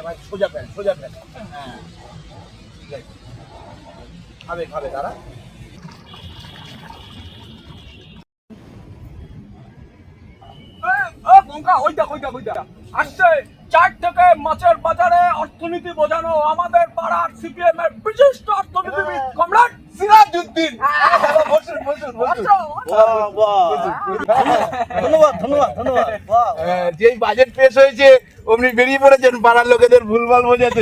ভাই সোজা ফেল হ্যাঁ ঠিক আছে খাবে তারা আসছে 4 থেকে মাছের বাজারে অর্থনীতি বোঝানো আমাদের পাড়ার সিপিএম এর বিশিষ্ট অর্থনীতিবিদ কমরেড সিরাজউদ্দিন বসুন ধন্যবাদ যেই বাজেট পেশ হয়েছে অমনি বেরিয়ে পড়েছেন পাড়ার লোকেদের ভুলভাল বোঝাতে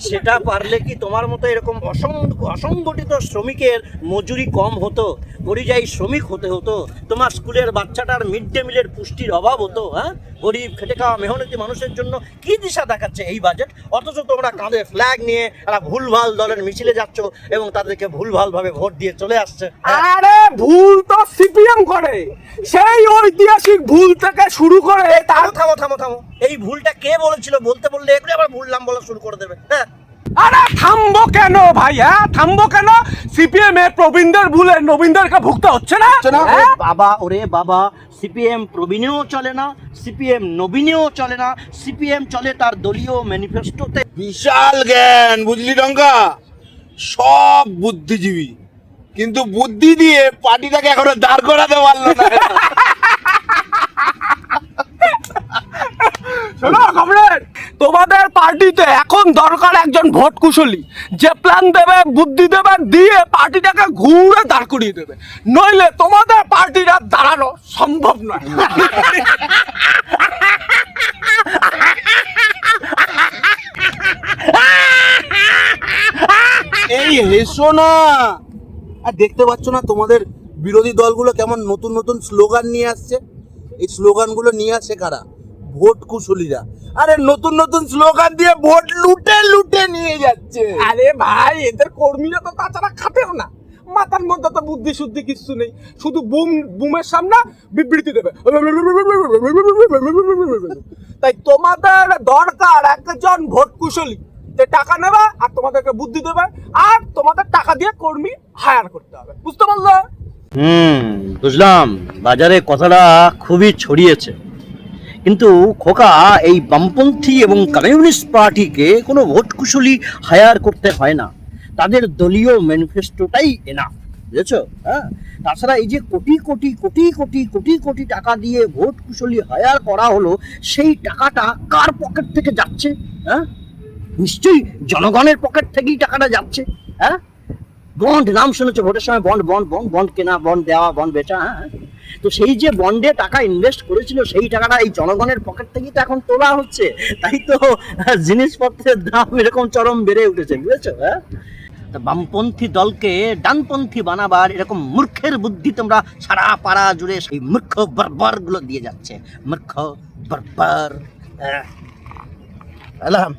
সেটা পারলে কি তোমার মতো এরকম অসংগঠিত শ্রমিকের মজুরি কম হতো, পরিযায়ী শ্রমিক হতে হতো, তোমার স্কুলের বাচ্চাটার মিড ডে মিলের পুষ্টির অভাব হতো? হ্যাঁ, গরিব খেটে খাওয়া মেহনতি মানুষের জন্য কি দিশা দেখাচ্ছে এই বাজেট? অথচ তোমরা কাঁধে ফ্ল্যাগ নিয়ে একটা ভুলভাল দলের মিছিলে যাচ্ছ এবং তাদেরকে ভুলভাল ভাবে ভোট দিয়ে চলে আসছে। আরে ভুল তো সিপিএম করে, সেই ঐতিহাসিক ভুল থেকে শুরু করে তার থামো এই ভুলটা কে বলেছিল? বলতে বললে এগুলো আবার ভুল নাম বলা শুরু করে দেবে। হ্যাঁ, আরে থামবো কেন ভাই? থামবো কেন? সিপিএম এর প্রবীণদের ভুলে নবীনদেরকে ভুগতে হচ্ছে না? ওরে বাবা, সিপিএম প্রবীণেও চলে না, সিপিএম নবীনেও চলে না, সিপিএম চলে তার দলীয় ম্যানিফেস্টোতে। বিশাল জ্ঞান বুঝলি টঙ্কা, সব বুদ্ধিজীবী, কিন্তু বুদ্ধি দিয়ে পার্টিটাকে এখনো দাঁড় করাতে পারলো না। শোনো কমরেড, তোমাদের পার্টিতে এখন দরকার একজন ভোট কুশলী, যে প্ল্যান দেবে, বুদ্ধি দেবে, দিয়ে পার্টিটাকে ঘুরে দাঁড় করিয়ে দেবে, নইলে তোমাদের পার্টিটা দাঁড়ানো সম্ভব নয়। এই হেসো না, আর দেখতে পাচ্ছ না তোমাদের বিরোধী দলগুলো কেমন নতুন নতুন স্লোগান নিয়ে আসছে? এই স্লোগানগুলো নিয়ে আসে কারা? ভোট কুশলীরা। আরে নতুন নতুন স্লোগান দিয়ে ভোট লুটে নিয়ে যাচ্ছে। আরে ভাই, এদের কর্মীরা তো তাছাড়া খাটেও না, মাথার মধ্যে তো বুদ্ধি শুদ্ধি কিছু নেই, শুধু বুমের সামনে বিবৃতি দেবে। তাই তোমাদের দরকার একজন ভোট কুশলী, যে টাকা নেবে আর তোমাদেরকে বুদ্ধি দেবে, আর তোমাদের টাকা দিয়ে কর্মী হায়ার করতে হবে। বুঝতে পারলে? বুঝলাম, বাজারে কথাটা খুবই ছড়িয়েছে, কিন্তু খোকা, এই বামপন্থী এবং কমিউনিস্ট পার্টিকে কোনো ভোট কুশলী হায়ার করতে হয় না, তাদের দলীয় ম্যানিফেস্টোটাই এনাফ, বুঝেছো? হ্যাঁ, তাছাড়া এই যে কোটি কোটি কোটি কোটি কোটি কোটি টাকা দিয়ে ভোট কুশলী হায়ার করা হলো, সেই টাকাটা কার পকেট থেকে যাচ্ছে? হ্যাঁ, নিশ্চয়ই জনগণের পকেট থেকেই টাকাটা যাচ্ছে। হ্যাঁ, বন্ড, নাম শুনেছো, ভোটের সময় বন্ড বন্ড বন্ড বন্ড কেনা, বন্ড দেওয়া, বন্ড বেচা। হ্যাঁ, তো সেই যে বন্ডে টাকা ইনভেস্ট করেছিল, সেই টাকাটা এই জনগণের পকেট থেকেই তো এখন তোলা হচ্ছে। তাই তো জিনিসপত্রের দাম এরকম চরম বেড়ে উঠেছে, বুঝেছো? হ্যাঁ, বামপন্থী দলকে ডানপন্থী বানাবার এরকম মূর্খের বুদ্ধি তোমরা সারা পাড়া জুড়ে সেই মূর্খ বর্বর গুলো দিয়ে যাচ্ছে, মূর্খ বর্বর। আলাম